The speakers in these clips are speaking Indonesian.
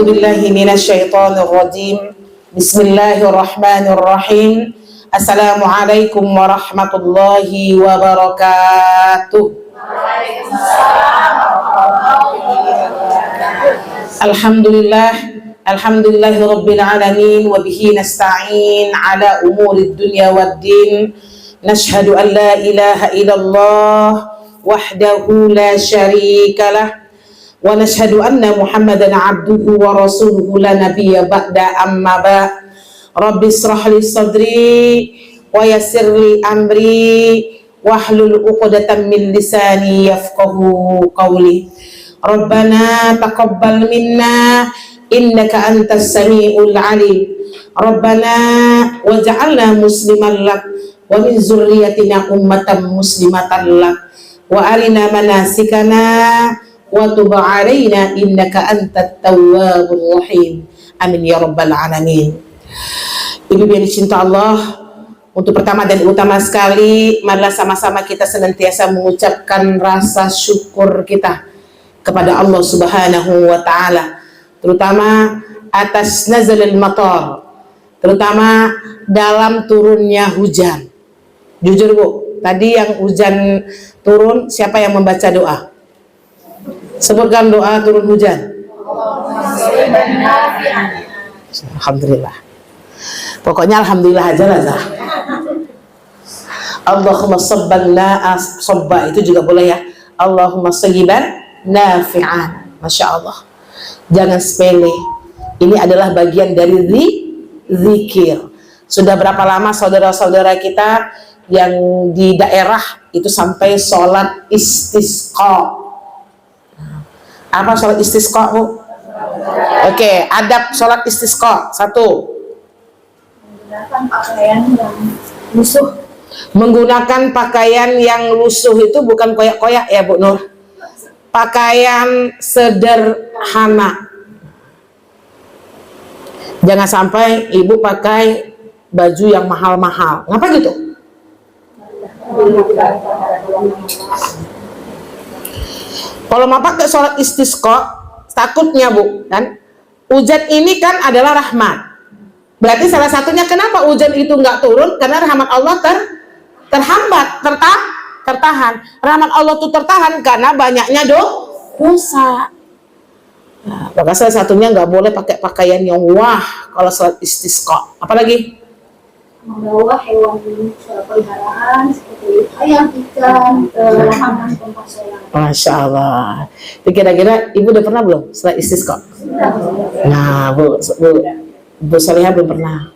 A'udzu billahi minasyaitonir rajim. Bismillahirrahmanirrahim. Assalamualaikum warahmatullahi wabarakatuh. Alhamdulillahi rabbil alamin wa bihi nasta'in ala umurid dunya waddin. Nashhadu an la ilaha illallah wahdahu la syarika lah wa nashhadu anna Muhammadan abduhu wa rasuluhu la nabiyya ba'da, amma ba. Rabbi israh li sadri wa yassir li amri wahlul 'uqdatam min lisani yafqahu qawli. Rabbana taqabbal minna innaka antas samiul alim. Rabbana waj'alna musliman lak wa min zurriyyatina ummatan muslimatan lak wa arina manasikana wa tub 'alaina innaka antat tawwabur rahim. Amin ya rabbal alamin. Ibu yang dicinta Allah, untuk pertama dan utama sekali, marilah sama-sama kita senantiasa mengucapkan rasa syukur kita kepada Allah Subhanahu wa taala, terutama atas nazalil matar, terutama dalam turunnya hujan. Jujur Bu, tadi yang hujan turun, siapa yang membaca doa? Sebutkan doa turun hujan. Alhamdulillah. Pokoknya alhamdulillah aja lah. Allahumma sabban sabba, itu juga boleh ya. Allahumma sayyiban nafi'an. Masya Allah. Jangan sepele. Ini adalah bagian dari zikir. Sudah berapa lama saudara-saudara kita yang di daerah itu sampai sholat istisqa? Apa sholat istisqa Bu? Oke, adab sholat istisqa. 1. Menggunakan pakaian yang lusuh. Menggunakan pakaian yang lusuh itu bukan koyak-koyak ya Bu Nur. Pakaian sederhana. Jangan sampai ibu pakai baju yang mahal-mahal. Ngapa gitu? Kalau mau pakai sholat istisqa, takutnya Bu, kan hujan ini kan adalah rahmat. Berarti salah satunya kenapa hujan itu nggak turun, karena rahmat Allah terhambat, tertahan. Rahmat Allah itu tertahan karena banyaknya dosa. Nah, maka salah satunya nggak boleh pakai pakaian yang wah kalau sholat istisqa. Apalagi Membawa hewan peliharaan seperti ayam, ikan ke lapangan tempat sholat. Masya Allah. Kira-kira ibu udah pernah belum sholat istisqa? Nah Bu Salihah belum pernah.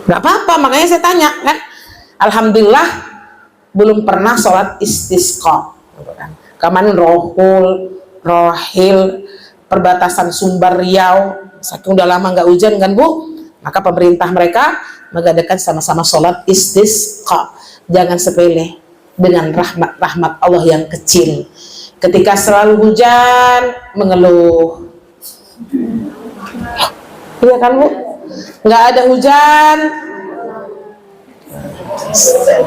Nggak apa-apa, makanya saya tanya kan. Alhamdulillah belum pernah sholat istisqa. Kemarin Rohil perbatasan Sumbar Riau, saking udah lama nggak hujan kan Bu, maka pemerintah mereka mengadakan sama-sama sholat istisqa. Jangan sepele dengan rahmat Allah yang kecil. Ketika selalu hujan mengeluh, iya kan Bu? Nggak ada hujan.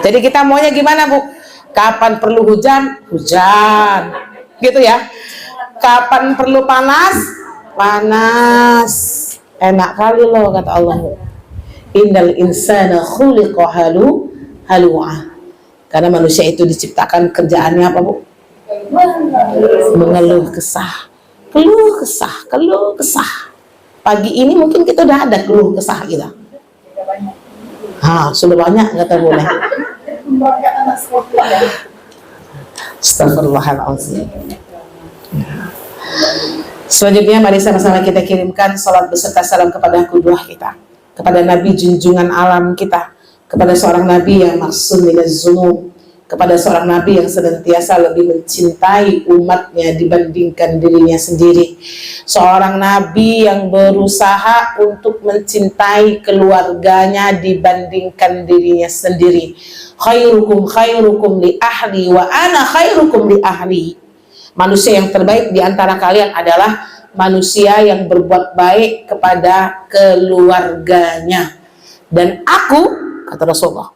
Jadi kita maunya gimana Bu? Kapan perlu hujan? Hujan. Gitu ya. Kapan perlu panas? Panas. Enak kali loh kata Allah. Innal insana khuliqa halu'a. Karena manusia itu diciptakan kerjaannya apa Bu? Mengeluh kesah. Keluh kesah. Pagi ini mungkin kita udah ada keluh kesah kita. Sudah banyak nggak boleh. Astagfirullahaladzim. Selanjutnya mari sama-sama kita kirimkan salat beserta salam kepada qudwah kita, kepada Nabi junjungan alam kita, kepada seorang Nabi yang maksum minaz zunub, kepada seorang Nabi yang senantiasa lebih mencintai umatnya dibandingkan dirinya sendiri, seorang Nabi yang berusaha untuk mencintai keluarganya dibandingkan dirinya sendiri. Khairukum li ahli wa ana khairukum li ahli. Manusia yang terbaik di antara kalian adalah manusia yang berbuat baik kepada keluarganya. Dan aku, kata Rasulullah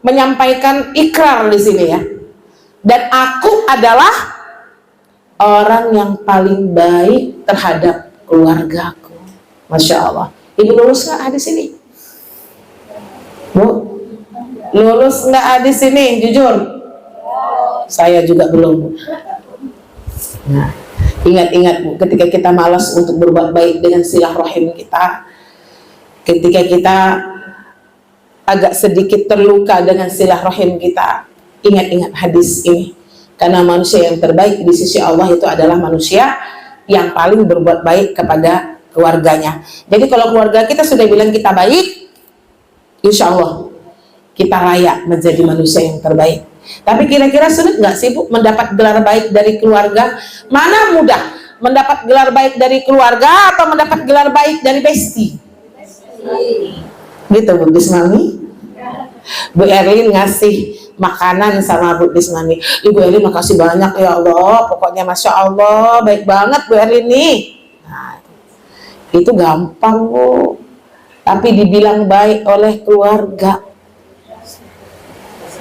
menyampaikan ikrar di sini ya. Dan aku adalah orang yang paling baik terhadap keluargaku. Masya Allah. Ibu lulus nggak hadis ini? Bu, lulus nggak hadis ini? Jujur. Saya juga belum. Nah, ingat-ingat Bu, ketika kita malas untuk berbuat baik dengan silaturahim kita, ketika kita agak sedikit terluka dengan silaturahim kita, ingat-ingat hadis ini. Karena manusia yang terbaik di sisi Allah itu adalah manusia yang paling berbuat baik kepada keluarganya. Jadi kalau keluarga kita sudah bilang kita baik, insya Allah kita layak menjadi manusia yang terbaik. Tapi kira-kira sulit nggak sih Bu mendapat gelar baik dari keluarga? Mana mudah? Mendapat gelar baik dari keluarga atau mendapat gelar baik dari besti? Gitu Bu Bismami. Bu Erlin ngasih makanan sama Bu Bismami. Ibu Erlin makasih banyak ya Allah. Pokoknya Masya Allah baik banget Bu Erlin nih. Nah, itu gampang Bu. Tapi dibilang baik oleh keluarga,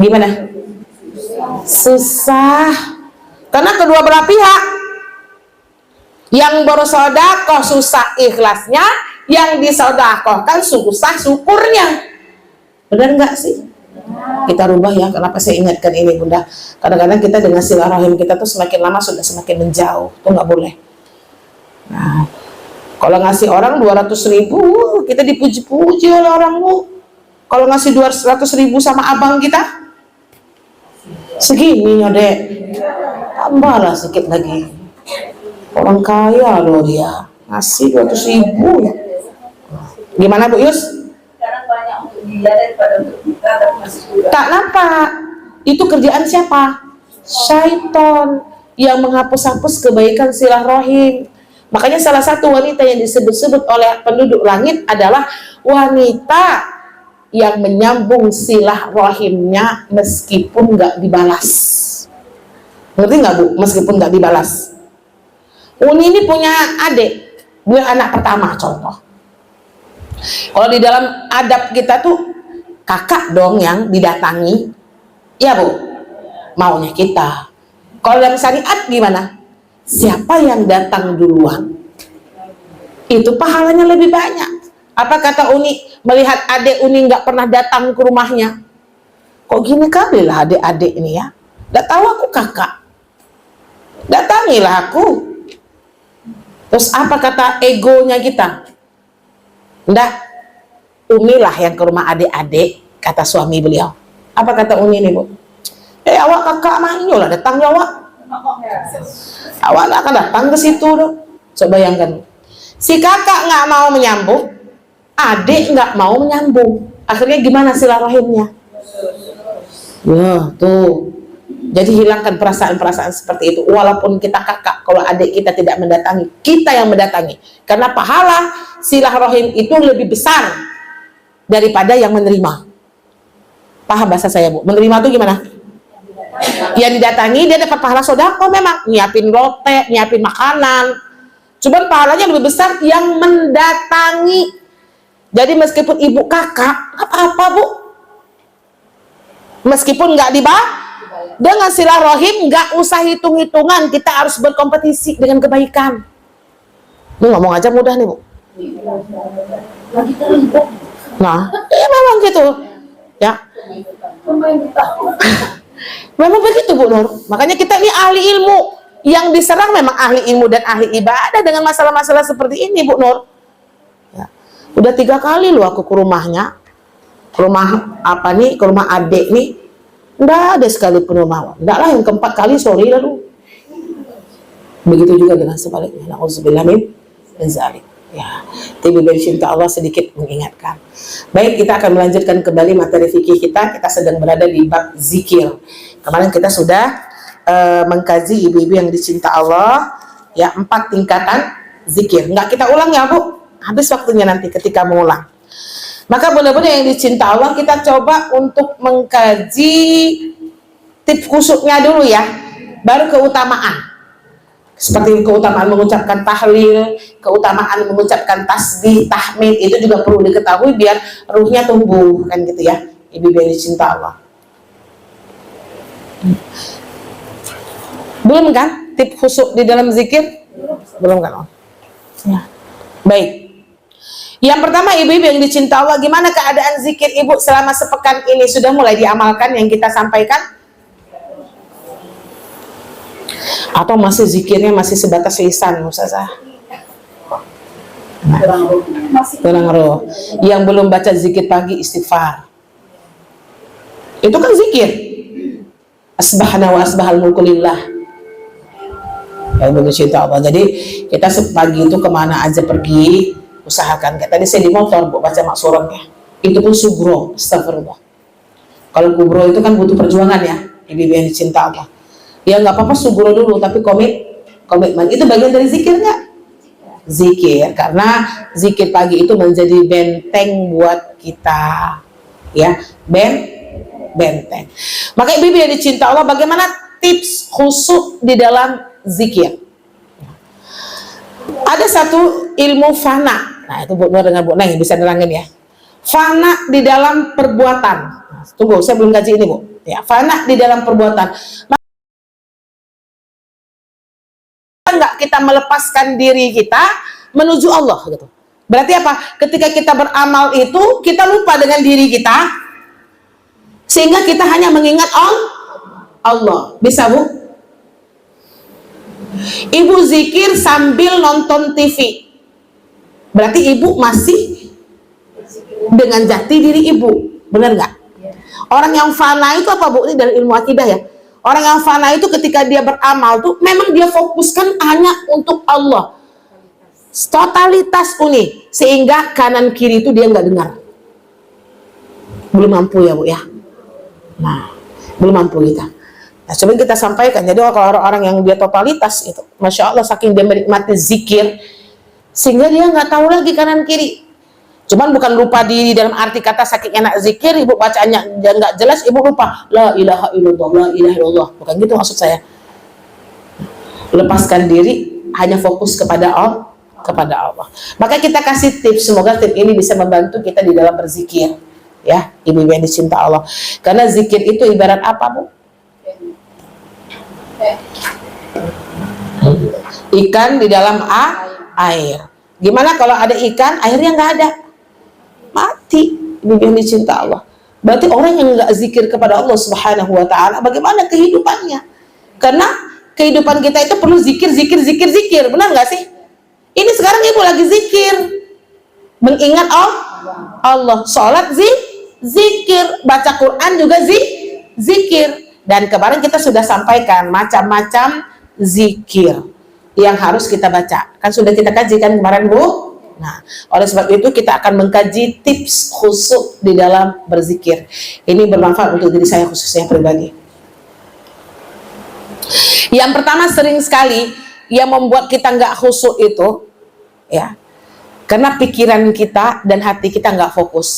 gimana? Susah. Karena kedua belah pihak. Yang bersedekah susah ikhlasnya, yang disedekahkan susah syukurnya. Benar nggak sih? Kita rubah ya. Kenapa saya ingatkan ini Bunda? Kadang-kadang kita dengan silaturahim kita tuh semakin lama sudah semakin menjauh. Itu nggak boleh. Nah, kalau ngasih orang 200.000, kita dipuji-puji oleh orang Bu. Kalau ngasih 200.000 sama abang kita, segini Dek, tambahlah sedikit lagi. Orang kaya loh dia, ngasih 200.000. Gimana Bu Yus? Sekarang banyak untuk dia daripada untuk kita, tapi masih kurang. Tak nampak. Itu kerjaan siapa? Syaitan yang menghapus-hapus kebaikan silaturahim. Makanya salah satu wanita yang disebut-sebut oleh penduduk langit adalah wanita yang menyambung silaturahimnya meskipun nggak dibalas. Ngerti nggak Bu? Meskipun nggak dibalas. Uni ini punya adik, dia anak pertama contoh. Kalau di dalam adab kita tuh kakak dong yang didatangi, ya Bu, maunya kita. Kalau dalam syariat gimana? Siapa yang datang duluan, itu pahalanya lebih banyak. Apa kata Uni melihat adik Uni nggak pernah datang ke rumahnya? Kok gini kali lah adik-adik ini ya? Nggak tahu aku kakak, datangilah aku. Terus apa kata egonya kita? Nggak, Umi lah yang ke rumah adik-adik, kata suami beliau. Apa kata Uni ini Bu? Awak kakak mah lah datang ya awak. Awak nggak akan datang ke situ dong. Coba bayangkan, si kakak nggak mau menyambung, adik nggak mau menyambung. Akhirnya gimana silaturahimnya? Wah tuh. Jadi hilangkan perasaan-perasaan seperti itu. Walaupun kita kakak, kalau adik kita tidak mendatangi, kita yang mendatangi. Karena pahala silaturahim itu lebih besar daripada yang menerima. Paham bahasa saya Bu? Menerima itu gimana? Yang didatangi dia dapat pahala sedekah memang, nyiapin lotek, nyiapin makanan. Cuman pahalanya lebih besar yang mendatangi. Jadi meskipun ibu kakak, apa-apa Bu. Meskipun nggak dengan silaturahim nggak usah hitung-hitungan, kita harus berkompetisi dengan kebaikan. Ini ngomong aja mudah nih Bu. Nah, ya memang gitu. Ya. Memang begitu Bu Nur. Makanya kita ini ahli ilmu. Yang diserang memang ahli ilmu dan ahli ibadah dengan masalah-masalah seperti ini Bu Nur. Ya. Udah 3 kali loh aku ke rumahnya. Ke rumah apa nih? Ke rumah adik nih. Nggak ada sekalipun rumah. Nggak lah, yang keempat kali sorry lalu. Begitu juga dengan sebaliknya. Na'udzubillah min zalik. Ya, tapi dari cinta Allah sedikit mengingatkan. Baik, kita akan melanjutkan kembali materi fikih kita. Kita sedang berada di bab zikir. Kemarin kita sudah mengkaji ibu-ibu yang dicinta Allah, ya 4 tingkatan zikir. Nggak kita ulang ya Bu, habis waktunya nanti ketika mengulang. Maka benar-benar yang dicinta Allah, kita coba untuk mengkaji tips khusyuknya dulu ya, baru keutamaan. Seperti keutamaan mengucapkan tahlil, keutamaan mengucapkan tasbih, tahmid, itu juga perlu diketahui biar ruhnya tumbuh, kan gitu ya, ibu yang dicinta Allah. Belum kan? tip khusyuk di dalam zikir? Belum kan? Ya. Baik. Yang pertama, ibu-ibu yang dicinta Allah, gimana keadaan zikir ibu selama sepekan ini? Sudah mulai diamalkan yang kita sampaikan? Atau masih zikirnya masih sebatas lisan, Ustazah? Kurang roh. Yang belum baca zikir pagi, istighfar. Itu kan zikir. Asbahna wa asbahal mulku lillah. Ya, ibu cinta Allah. Jadi kita pagi itu kemana aja pergi, usahakan. Kayak tadi saya di motor, Bu, baca maksuratnya. Itu pun sugro, astagfirullah. Kalau kubro itu kan butuh perjuangan ya, ibu yang dicinta Allah. Ya nggak apa-apa sugro dulu, tapi komitmen. Itu bagian dari zikir nggak? Zikir, karena zikir pagi itu menjadi benteng buat kita. Ya, benteng. Maka ibu yang dicinta Allah, bagaimana tips khusyuk di dalam zikir? Ada satu ilmu fana. Nah, itu Bu Nur dengan Bu Neng bisa nerangin ya. Fana di dalam perbuatan. Tunggu, saya belum kaji ini, Bu. Ya, fana di dalam perbuatan. Enggak kita melepaskan diri kita menuju Allah gitu. Berarti apa? Ketika kita beramal itu kita lupa dengan diri kita, sehingga kita hanya mengingat Allah. Bisa, Bu? Ibu zikir sambil nonton TV, berarti ibu masih dengan jati diri ibu, benar nggak? Orang yang fana itu apa, Bu? Ini dari ilmu akidah ya. Orang yang fana itu ketika dia beramal tuh memang dia fokuskan hanya untuk Allah, totalitas unik, sehingga kanan kiri itu dia nggak dengar. Belum mampu ya, Bu ya. Nah, belum mampu kita. Nah, coba kita sampaikan. Jadi kalau orang-orang yang dia totalitas itu, masya Allah, saking dia menikmati zikir, sehingga dia nggak tahu lagi kanan kiri. Cuman bukan lupa diri dalam arti kata saking enak zikir, ibu bacaannya nggak jelas, ibu lupa la ilaha illallah, la ilaha illallah. Bukan gitu maksud saya. Lepaskan diri, hanya fokus kepada Allah. Maka kita kasih tips, semoga tips ini bisa membantu kita di dalam berzikir. Ya, ibu yang dicinta Allah. Karena zikir itu ibarat apa, Bu? Ikan di dalam air. Gimana kalau ada ikan, airnya nggak ada? Mati. Ibu yang dicinta Allah. Berarti orang yang nggak zikir kepada Allah Subhanahu wa Ta'ala, bagaimana kehidupannya? Karena kehidupan kita itu perlu zikir. Benar nggak sih? Ini sekarang ibu lagi zikir, mengingat Allah. Sholat zikir, baca Quran juga zikir. Dan kemarin kita sudah sampaikan macam-macam zikir yang harus kita baca. Kan sudah kita kaji kan kemarin, Bu? Nah, oleh sebab itu kita akan mengkaji tips khusyuk di dalam berzikir. Ini bermanfaat untuk diri saya khususnya pribadi. Yang pertama, sering sekali yang membuat kita nggak khusyuk itu, ya, karena pikiran kita dan hati kita nggak fokus.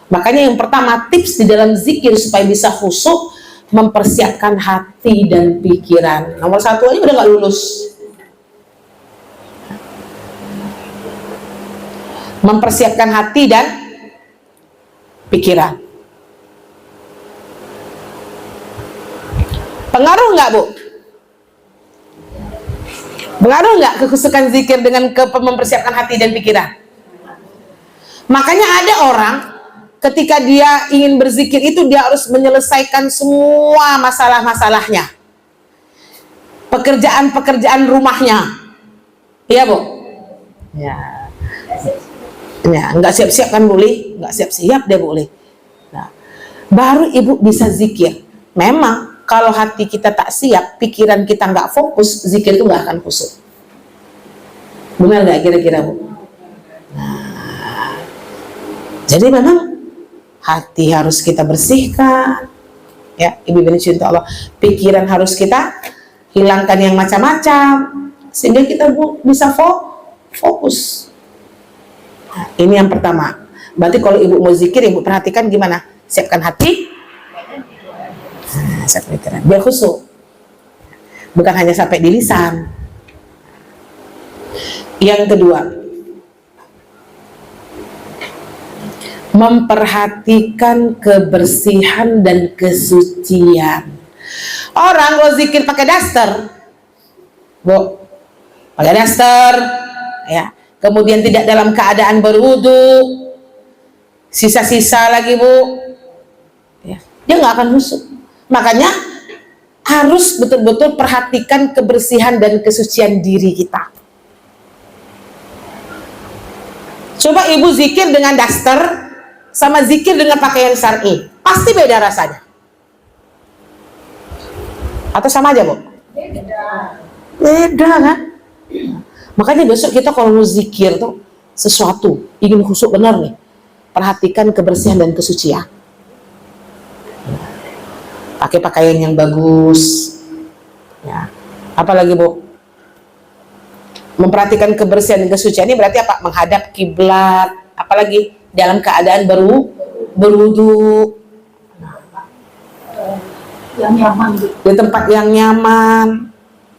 Makanya yang pertama, tips di dalam zikir supaya bisa khusyuk, mempersiapkan hati dan pikiran. Nomor satu aja udah nggak lulus. Mempersiapkan hati dan pikiran. Pengaruh nggak, Bu? Pengaruh nggak kekhusukan zikir dengan mempersiapkan hati dan pikiran? Makanya ada orang ketika dia ingin berzikir itu dia harus menyelesaikan semua masalah-masalahnya, pekerjaan-pekerjaan rumahnya. Iya, Bu? Ya. Ya, nggak siap-siap kan boleh, nggak siap-siap dia boleh. Nah, baru ibu bisa zikir. Memang kalau hati kita tak siap, pikiran kita nggak fokus, zikir itu nggak akan khusyuk. Benar nggak kira-kira, Bu? Nah, jadi memang hati harus kita bersihkan, ya, ibu cinta Allah. Pikiran harus kita hilangkan yang macam-macam, sehingga kita bisa fokus. Nah, ini yang pertama. Berarti kalau ibu mau zikir, ibu perhatikan gimana? Siapkan hati, siapkan pikiran, biar khusyuk. Bukan hanya sampai di lisan. Yang kedua, memperhatikan kebersihan dan kesucian. Orang kalau zikir pakai daster, Bu, pakai daster, ya. Kemudian tidak dalam keadaan berwudu, sisa-sisa lagi Bu, ya. Dia nggak akan husuk. Makanya harus betul-betul perhatikan kebersihan dan kesucian diri kita. Coba ibu zikir dengan daster sama zikir dengan pakaian syar'i, pasti beda rasanya. Atau sama aja Bu? Beda kan? Makanya besok kita kalau mau zikir tuh sesuatu, ingin khusyuk benar nih, perhatikan kebersihan dan kesucian. Pakai pakaian yang bagus, ya. Apalagi Bu? Memperhatikan kebersihan dan kesucian ini berarti apa? Menghadap kiblat, apalagi dalam keadaan berwudu, Yang nyaman gitu. di tempat yang nyaman.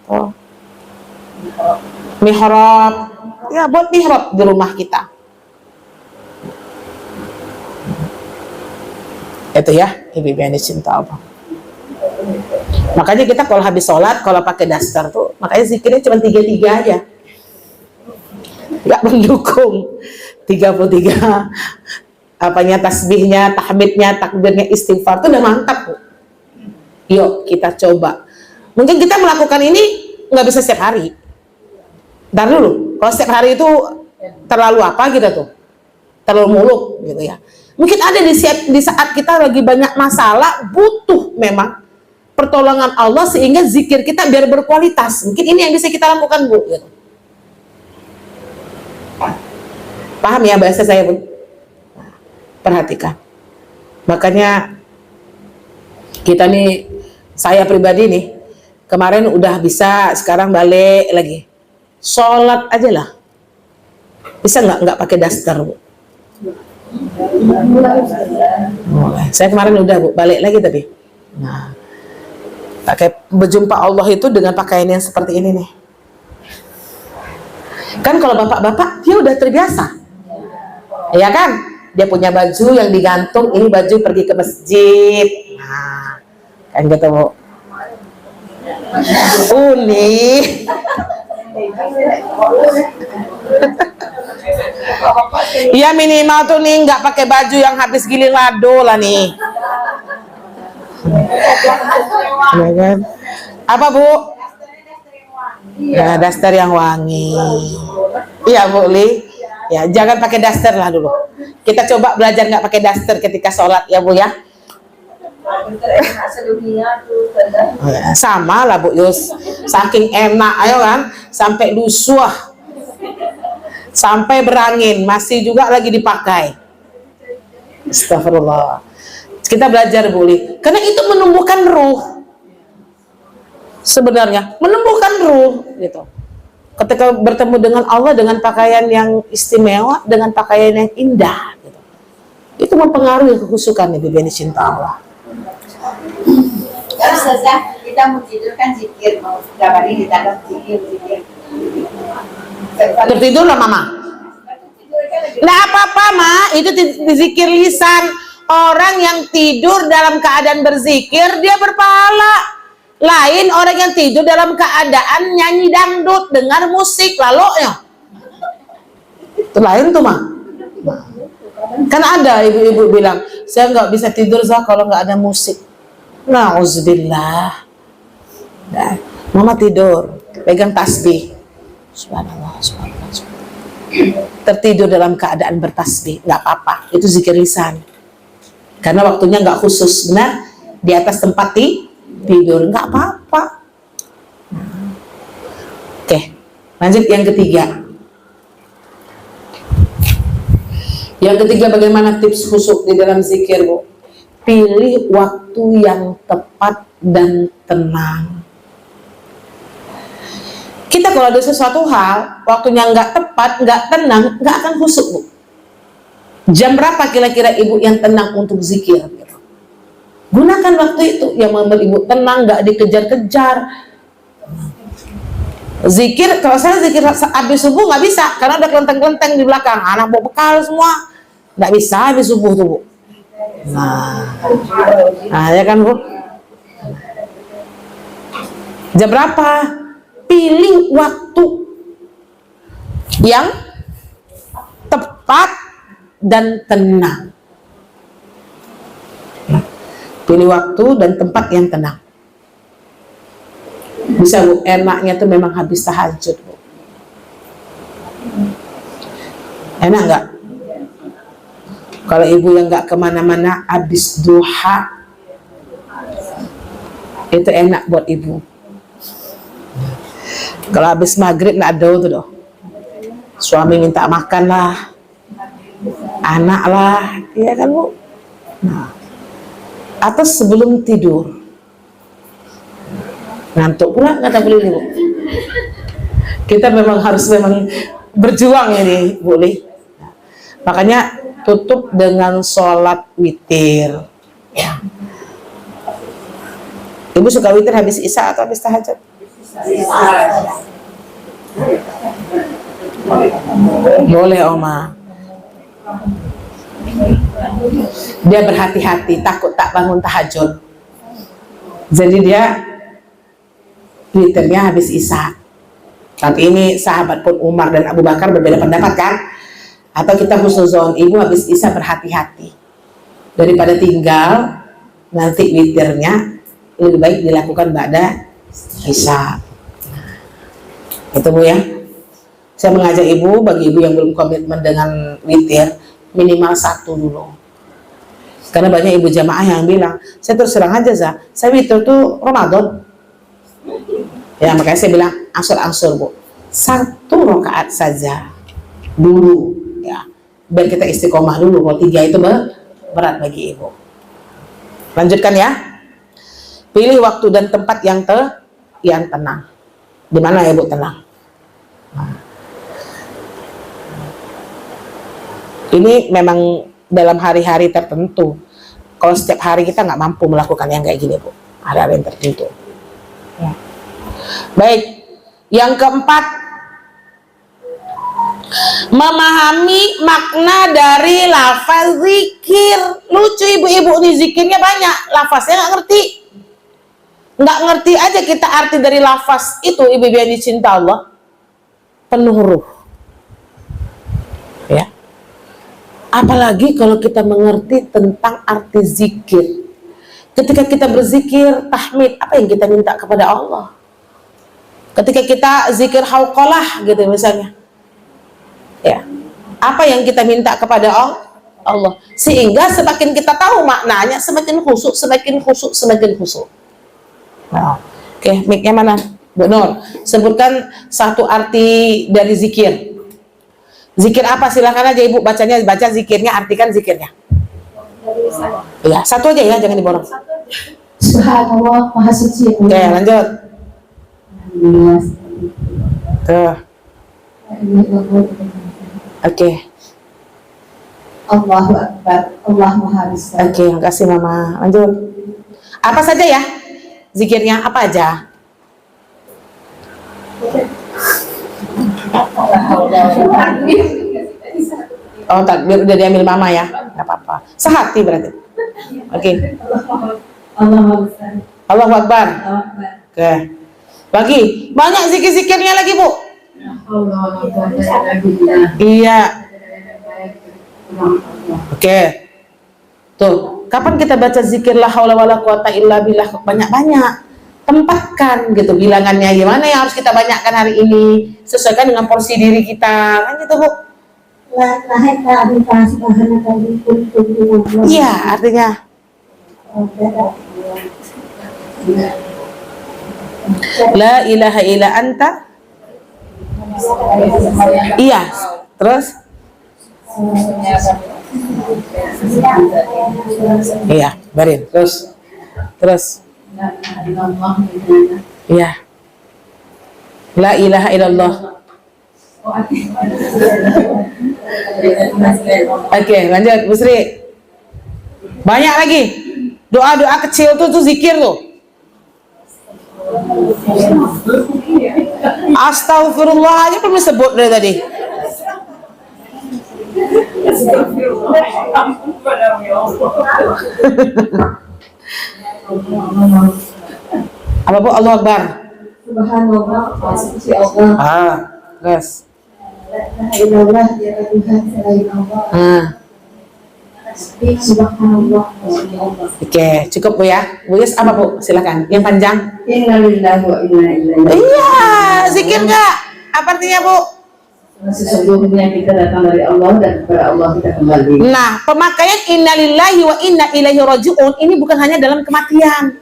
Oh. Mihrab, ya buat mihrab di rumah kita. Itu ya, ibu-ibu yang dicinta Allah. Makanya kita kalau habis sholat, kalau pakai daster tuh, makanya zikirnya cuma 33 aja. Gak mendukung 33 apanya, tasbihnya, tahmidnya, takbirnya, istighfar tuh udah mantap Bu. Yuk kita coba. Mungkin kita melakukan ini nggak bisa setiap hari. Ntar dulu, kalau setiap hari itu terlalu apa gitu tuh, terlalu muluk gitu ya. Mungkin ada di saat kita lagi banyak masalah, butuh memang pertolongan Allah sehingga zikir kita biar berkualitas. Mungkin ini yang bisa kita lakukan Bu. Gitu. Paham ya bahasa saya Bu? Perhatikan. Makanya kita nih, saya pribadi nih, kemarin udah bisa, sekarang balik lagi. Sholat aja lah. Bisa nggak pakai daster Bu? Saya kemarin udah Bu, balik lagi tapi. Nah, pakai berjumpa Allah itu dengan pakaian yang seperti ini nih. Kan kalau bapak-bapak dia udah terbiasa, ya kan? Dia punya baju yang digantung, ini baju pergi ke masjid. Nah, kan gitu Bu. Nih. Iya minimal tuh nih nggak pakai baju yang habis giling lado lah nih. Ya kan? Apa Bu? Ya daster yang wangi. Iya Bu Li. Ya jangan pakai daster lah dulu. Kita coba belajar nggak pakai daster ketika sholat ya Bu ya. Sama lah Bu Yus, saking enak, ayo kan, sampai lusuh, sampai berangin, masih juga lagi dipakai. Astagfirullah. Kita belajar Bu Li, karena itu menumbuhkan ruh. Sebenarnya menumbuhkan ruh gitu. Ketika bertemu dengan Allah dengan pakaian yang istimewa, dengan pakaian yang indah gitu. Itu mempengaruhi kekhusyukan ibu yang dicinta Allah. Ya Ustazah, kita mau tidur kan zikir, mau gambar ini ditangkap zikir. Tertidur lah Mama. Nggak apa-apa Ma, itu zikir lisan. Orang yang tidur dalam keadaan berzikir dia berpahala. Lain orang yang tidur dalam keadaan nyanyi dangdut, dengar musik lalu ya. Itu lain tuh Ma. Kan ada ibu-ibu bilang, saya nggak bisa tidur kalau nggak ada musik. Nauzubillah. Nah, Mama tidur, pegang tasbih. Subhanallah, subhanallah, subhanallah. Tertidur dalam keadaan bertasbih, nggak apa-apa. Itu zikir lisan. Karena waktunya nggak khusus, benar? Di atas tempat tidur, nggak apa-apa. Oke, lanjut yang ketiga. Yang ketiga, bagaimana tips khusyuk di dalam zikir Bu? Pilih waktu yang tepat dan tenang. Kita kalau ada sesuatu hal, waktunya nggak tepat, nggak tenang, nggak akan khusyuk Bu. Jam berapa kira-kira ibu yang tenang untuk zikir? Gunakan waktu itu yang membuat ibu tenang, nggak dikejar-kejar. Zikir, kalau saya zikir habis subuh nggak bisa, karena ada kelenteng-kelenteng di belakang, anak bawa bekal semua, nggak bisa habis subuh tuh Bu. Nah ya kan Bu. Jam berapa? pilih waktu yang tepat dan tenang. Pilih waktu dan tempat yang tenang. Bisa Bu, enaknya tuh memang habis tahajud Bu. Enak nggak? Kalau ibu yang nggak kemana-mana habis duha, itu enak buat ibu. Kalau habis maghrib nggak ada tuh doh. Suami minta makan lah, anak lah, iya kan Bu? Nah, atau sebelum tidur, ngantuk pula kata beliau Bu. Kita memang harus berjuang ini boleh. Makanya tutup dengan sholat witir. Ya. Ibu suka witir habis isya atau habis tahajud? Boleh Oma. Dia berhati-hati, takut tak bangun tahajud. Jadi dia witirnya habis isya. Tapi ini sahabat pun Umar dan Abu Bakar berbeda pendapat kan? Atau kita husnuzon, ibu habis isya berhati-hati. Daripada tinggal nanti witirnya, lebih baik dilakukan ba'da isya. Itu Bu ya. Saya mengajak ibu, bagi ibu yang belum komitmen dengan witir, minimal 1 dulu. Karena banyak ibu jamaah yang bilang, saya terus terang aja saya witir tuh Ramadan. Ya makanya saya bilang angsur-angsur Bu, 1 rakaat saja dulu ya, biar kita istiqomah dulu. Kalau 3 itu berat bagi ibu. Lanjutkan ya. Pilih waktu dan tempat yang tenang. Di mana ya Bu tenang? Nah. Ini memang dalam hari-hari tertentu. Kalau setiap hari kita nggak mampu melakukan yang kayak gini Bu, hari-hari yang tertentu. Ya. Baik, yang keempat, memahami makna dari lafaz zikir. Lucu ibu-ibu nih, zikirnya banyak, lafaznya nggak ngerti. Nggak ngerti aja kita arti dari lafaz itu, ibu-ibu yang dicinta Allah, penuh ruh. Ya. Apalagi kalau kita mengerti tentang arti zikir. Ketika kita berzikir tahmid, apa yang kita minta kepada Allah? Ketika kita zikir hauqalah gitu misalnya, ya, apa yang kita minta kepada Allah? Sehingga semakin kita tahu maknanya, semakin khusyuk, semakin khusyuk, semakin khusyuk. Nah, oke, mic-nya mana? Bu Nur, sebutkan 1 arti dari zikir. Zikir apa? Silakan aja ibu bacanya, baca zikirnya, artikan zikirnya. Iya, 1 aja ya, jangan diborong. Subhanallah, Maha Suci. Oke, lanjut. Tuh. Oke. Allahu Akbar, Allah Maha Besar. Oke, makasih Mama. Lanjut. Apa saja ya? Zikirnya apa aja? Oh, takbir udah diambil Mama ya? Gak apa-apa. Sehati berarti. Oke. Allahu Akbar. Oke. Lagi, banyak zikir-zikirnya lagi Bu. Iya. Oke. Tuh, kapan kita baca zikir la haula wala quwata illa billah? Banyak-banyak. Tempatkan gitu bilangannya, gimana yang harus kita banyakkan hari ini, sesuaikan dengan porsi diri kita. Kan gitu Bu. Iya, artinya la ilaha illa anta. Iya, terus iya, barin, terus iya, la ilaha illallah. Oke, lanjut Bu Sri. Banyak lagi doa-doa kecil tuh zikir tuh. Astagfirullah aja belum disebut dari tadi. Apa Bu? Allahu Akbar. Subhanallah, suci Allah. Guys. La ilaha illallah, tiada Tuhan selain Allah. Tasbih subhanallah, suci Allah. Oke, cukup Bu ya. Bu Yus apa Bu? Silakan. Yang panjang. Innalillahi wa inna ilaihi Iya, zikir nggak? Apa artinya Bu? Sesungguhnya kita datang dari Allah dan kepada Allah kita kembali. Nah, pemakaian innalillahi wa inna ilaihi raji'un ini bukan hanya dalam kematian.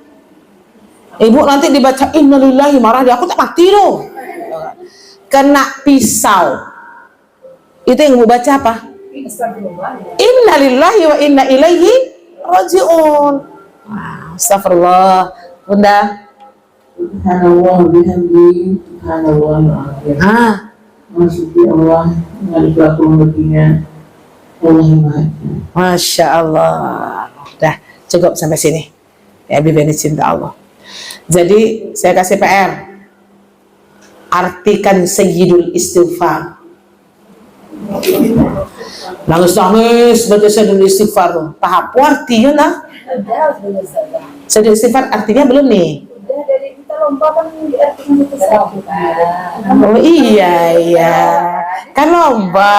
Ibu nanti dibaca innalillahi marah dia, aku tak mati loh. Kena pisau. Itu yang Ibu baca apa? Innalillahi wa inna ilaihi raji'un. Wow, astagfirullah. Bunda. Subhanallah bihamdi, subhanallah wa Masya Allah, menghadapi aku baginya Allah yang Maha. Masya Allah. Dah, cukup sampai sini. Ya, Bibi cinta Allah. Jadi, saya kasih PR. Artikan Sayyidul Istighfar. Nangis-nangis baca Sayyidul Istighfar tuh. Tahap artinya nah. Sayyidul Istighfar artinya belum nih? Udah dari kita lomba kan diartikan itu Oh iya, kan lomba.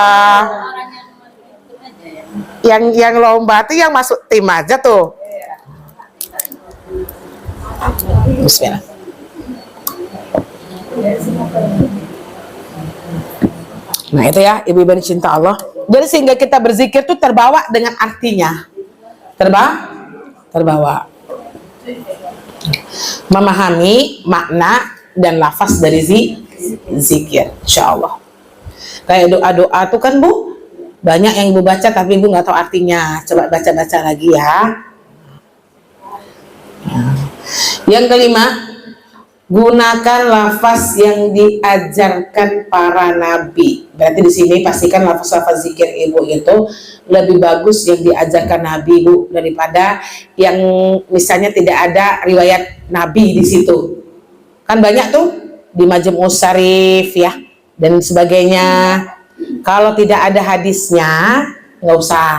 Yang lomba tuh yang masuk tim aja tuh. Bismillah. Nah itu ya ibu-ibu cinta Allah. Jadi sehingga kita berzikir tuh terbawa dengan artinya. Terbawa. Memahami makna dan lafaz dari zikir, insya Allah. Kayak doa-doa tuh kan Bu, banyak yang Ibu baca tapi Ibu nggak tahu artinya. Coba baca-baca lagi ya. Yang kelima, gunakan lafaz yang diajarkan para nabi. Berarti di sini pastikan lafaz-lafaz zikir Ibu itu lebih bagus yang diajarkan Nabi Bu daripada yang misalnya tidak ada riwayat Nabi di situ. Kan banyak tuh di Majmu' Syarif ya dan sebagainya. Kalau tidak ada hadisnya nggak usah.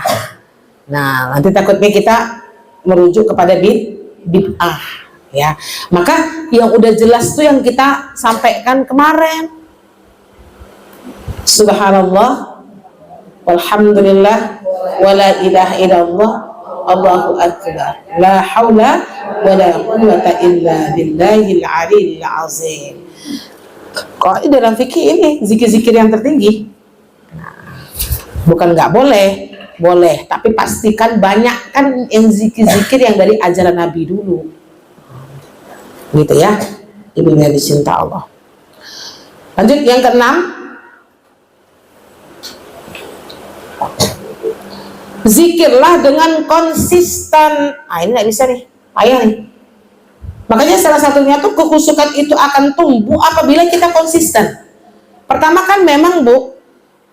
Nah nanti takutnya kita merujuk kepada bid'ah ya. Maka yang udah jelas tuh yang kita sampaikan kemarin. Subhanallah, walhamdulillah, wala ilaha illallah, Allahu akbar, la haula wala quwwata illa billahil aliyil azim. Kok dalam fikih ini zikir-zikir yang tertinggi. Bukan nggak boleh, boleh, tapi pastikan banyak kan yang zikir-zikir yang dari ajaran Nabi dulu. Gitu ya, ibunya dicinta Allah. Lanjut yang keenam. Zikirlah dengan konsisten. Ini nggak bisa nih, payah nih. Makanya salah satunya tuh kekhusyukan itu akan tumbuh apabila kita konsisten. Pertama kan memang Bu,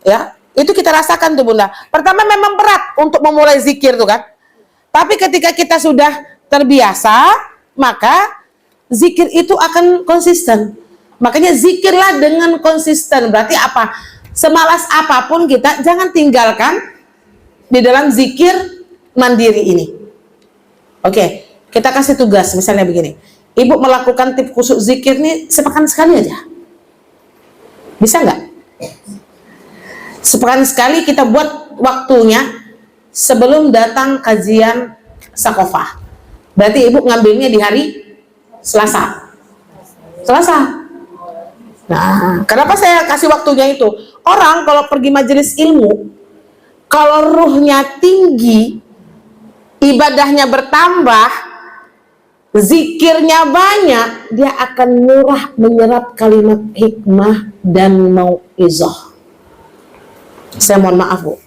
ya itu kita rasakan tuh Bunda. Pertama memang berat untuk memulai zikir tuh kan. Tapi ketika kita sudah terbiasa, maka zikir itu akan konsisten. Makanya zikirlah dengan konsisten. Berarti apa? Semalas apapun kita jangan tinggalkan di dalam zikir mandiri ini. Oke, kita kasih tugas misalnya begini. Ibu melakukan tip khusyuk zikir nih sepekan sekali aja. Bisa nggak? Sepekan sekali kita buat waktunya sebelum datang kajian Sakofah. Berarti ibu ngambilnya di hari Selasa. Nah, kenapa saya kasih waktunya itu? Orang kalau pergi majelis ilmu, kalau ruhnya tinggi, ibadahnya bertambah, zikirnya banyak, dia akan murah menyerap kalimat hikmah dan mau'izah. Saya mohon maaf Bu.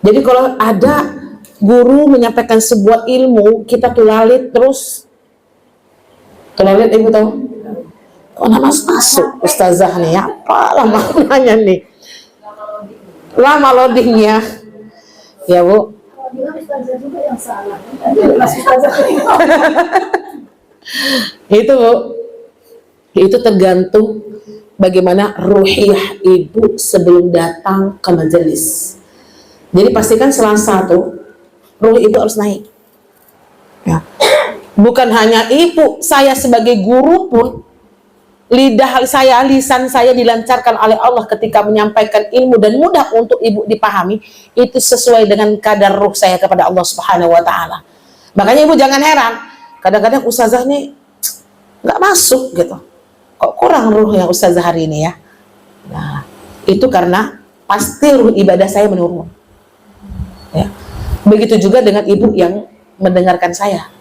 Jadi kalau ada guru menyampaikan sebuah ilmu, kita tulalit terus. Tulalit Ibu tahu? Kok nama masuk Ustazah nih, apa lah maknanya nih? Lama loadingnya ya Bu. Bilang ustazah juga yang salah. Itu Bu, itu tergantung bagaimana ruhiyah ibu sebelum datang ke majelis. Jadi pastikan Selasa tuh ruh ibu harus naik ya. Bukan hanya ibu, saya sebagai guru pun lidah saya, lisan saya dilancarkan oleh Allah ketika menyampaikan ilmu dan mudah untuk ibu dipahami, itu sesuai dengan kadar ruh saya kepada Allah Subhanahu wa Ta'ala. Makanya ibu jangan heran, kadang-kadang ustazah nih nggak masuk gitu, kok kurang ruh yang ustazah hari ini ya. Nah, itu karena pasti ruh ibadah saya menurun ya. Begitu juga dengan ibu yang mendengarkan saya.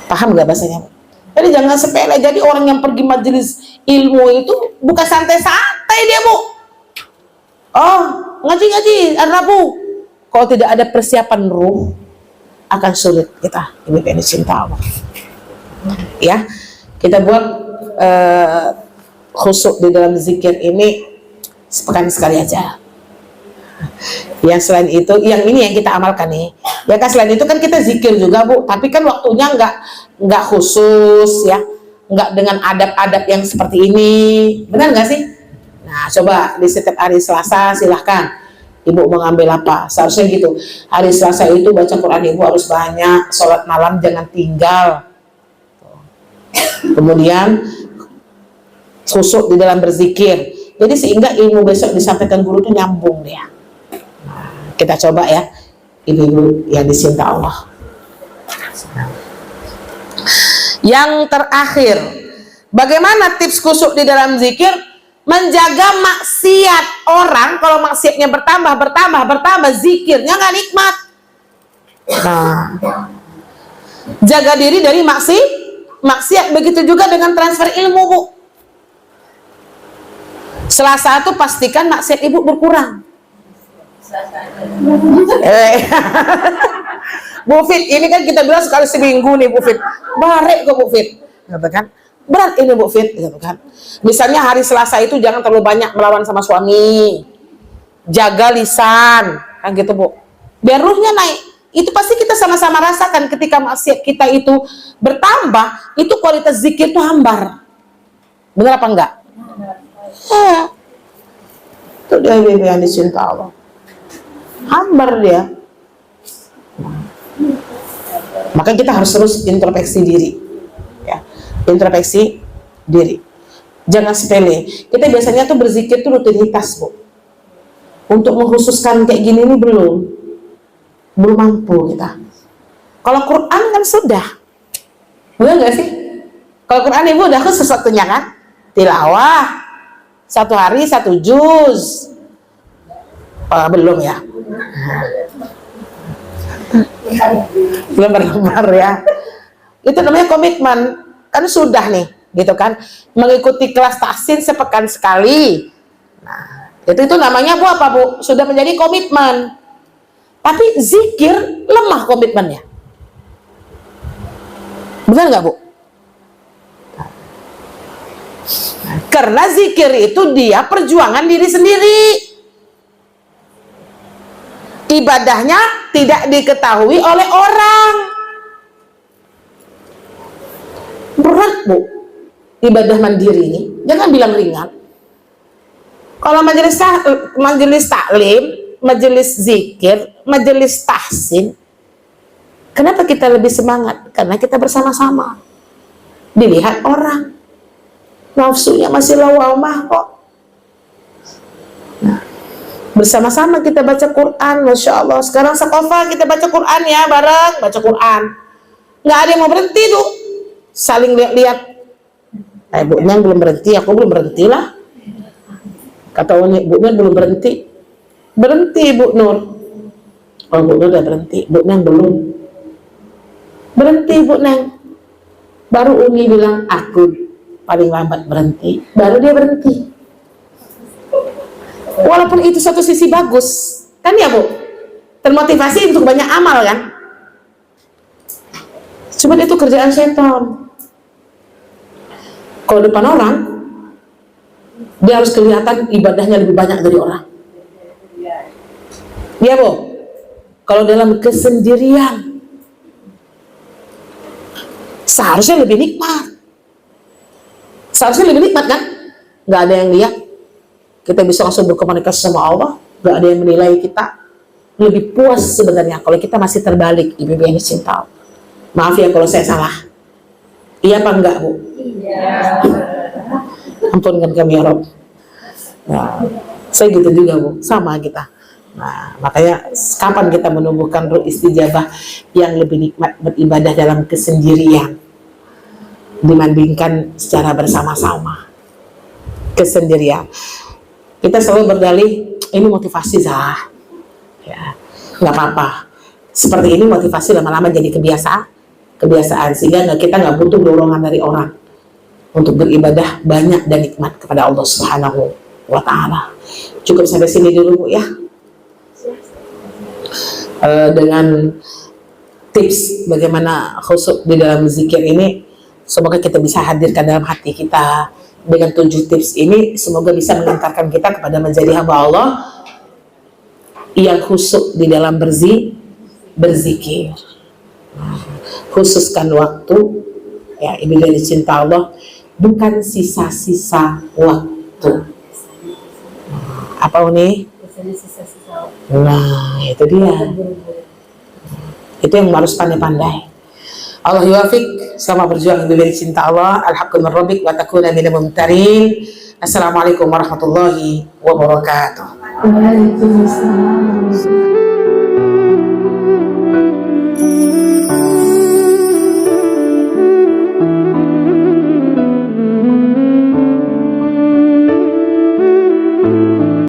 Paham nggak bahasanya? Jadi jangan sepele. Jadi orang yang pergi majelis ilmu itu bukan santai-santai dia, Bu. Oh, ngaji-ngaji Rabu. Kalau tidak ada persiapan ruh, akan sulit kita. Ibu yang dicinta Allah. Ya, kita buat khusyuk di dalam zikir ini sepekan sekali aja. Yang selain itu, yang ini yang kita amalkan nih. Ya kan, selain itu kan kita zikir juga, Bu. Tapi kan waktunya nggak khusus ya, nggak dengan adab-adab yang seperti ini. Benar nggak sih? Nah, coba di setiap hari Selasa silahkan ibu mau ngambil apa. Seharusnya gitu. Hari Selasa itu baca Quran ibu harus banyak. Sholat malam jangan tinggal. Kemudian khusyuk di dalam berzikir. Jadi sehingga ilmu besok disampaikan guru itu nyambung ya. Kita coba ya, ibu-ibu yang dicinta Allah. Yang terakhir, bagaimana tips khusyuk di dalam zikir? Menjaga maksiat orang. Kalau maksiatnya bertambah, zikirnya nggak nikmat. Nah, jaga diri dari maksiat. Begitu juga dengan transfer ilmu, Bu. Selasa itu pastikan maksiat ibu berkurang. Bu Fit, ini kan kita bilang sekali seminggu nih Bu Fit. Barek kok Bu Fit, gitu kan? Berat ini Bu Fit, gitu kan? Misalnya hari Selasa itu jangan terlalu banyak melawan sama suami, jaga lisan, kan gitu Bu. Biar ruhnya naik. Itu pasti kita sama-sama rasakan ketika maksiat kita itu bertambah, itu kualitas zikir itu hambar. Benar apa enggak? Ya. Itu dia ibu yang dicinta Allah. Hambar dia. Makanya kita harus terus introspeksi diri ya. Introspeksi diri, jangan sepele. Kita biasanya tuh berzikir tuh rutinitas, Bu. Untuk mengkhususkan kayak gini nih belum mampu kita. Kalau Quran kan sudah, benar nggak sih? Kalau Quran ibu udah khusus waktunya kan, tilawah 1 hari 1 juz. Belum ya, belum berlembar ya. Itu namanya komitmen, kan sudah nih, gitu kan. Mengikuti kelas tahsin sepekan sekali. Nah, itu namanya Bu apa Bu? Sudah menjadi komitmen. Tapi zikir lemah komitmennya. Benar nggak Bu? Karena zikir itu dia perjuangan diri sendiri. Ibadahnya tidak diketahui oleh orang. Berat Bu, ibadah mandiri ini. Jangan bilang ringan. Kalau majelis taklim, majelis zikir, majelis tahsin, kenapa kita lebih semangat? Karena kita bersama-sama. Dilihat orang, nafsunya masih lawamah kok. Nah, bersama-sama kita baca Quran, Masya Allah. Sekarang sekofa kita baca Quran ya, bareng baca Quran. Nggak ada yang mau berhenti tuh, saling lihat-lihat. Bu Neng belum berhenti, aku belum berhenti lah. Kata Bu Neng belum berhenti. Berhenti Bu Nur. Oh, Bu Nur udah berhenti, Bu Neng belum. Berhenti Bu Neng. Baru Umi bilang aku paling lambat berhenti, baru dia berhenti. Walaupun itu satu sisi bagus, kan ya Bu? Termotivasi untuk banyak amal kan? Cuma itu kerjaan setan. Kalau depan orang, dia harus kelihatan ibadahnya lebih banyak dari orang. Ya Bu? Kalau dalam kesendirian, seharusnya lebih nikmat. Seharusnya lebih nikmat kan? Nggak ada yang lihat. Kita bisa langsung berkomunikasi sama Allah. Nggak ada yang menilai kita. Lebih puas sebenarnya kalau kita masih terbalik, ibu-ibu yang dicinta. Maaf ya kalau saya salah. Iya apa enggak Bu? Iya. Ampunkan kami ya Rob. Nah, saya gitu juga Bu, sama kita. Nah, makanya kapan kita menumbuhkan ruh istijabah yang lebih nikmat beribadah dalam kesendirian dibandingkan secara bersama-sama. Kesendirian. Kita selalu berdalih, ini motivasi Zah. Ya, nggak apa-apa. Seperti ini motivasi lama-lama jadi kebiasaan sehingga kita nggak butuh dorongan dari orang untuk beribadah banyak dan nikmat kepada Allah Subhanahu wa Ta'ala. Cukup sampai sini dulu Bu ya. Dengan tips bagaimana khusyuk di dalam zikir ini, semoga kita bisa hadirkan dalam hati kita. Dengan 7 tips ini semoga bisa mengantarkan kita kepada menjadi hamba Allah yang khusyuk di dalam berzikir. Khususkan waktu ya, ini dari cinta Allah, bukan sisa-sisa waktu. Apa ini? Nah, itu dia. Itu yang harus pandai-pandai. Allah yuwafiq, selamat berjuang dari cinta Allah. Al-haqqu min rabbik wa takuna minal mumtarin. Assalamualaikum warahmatullahi wabarakatuh. Waalaikumsalam.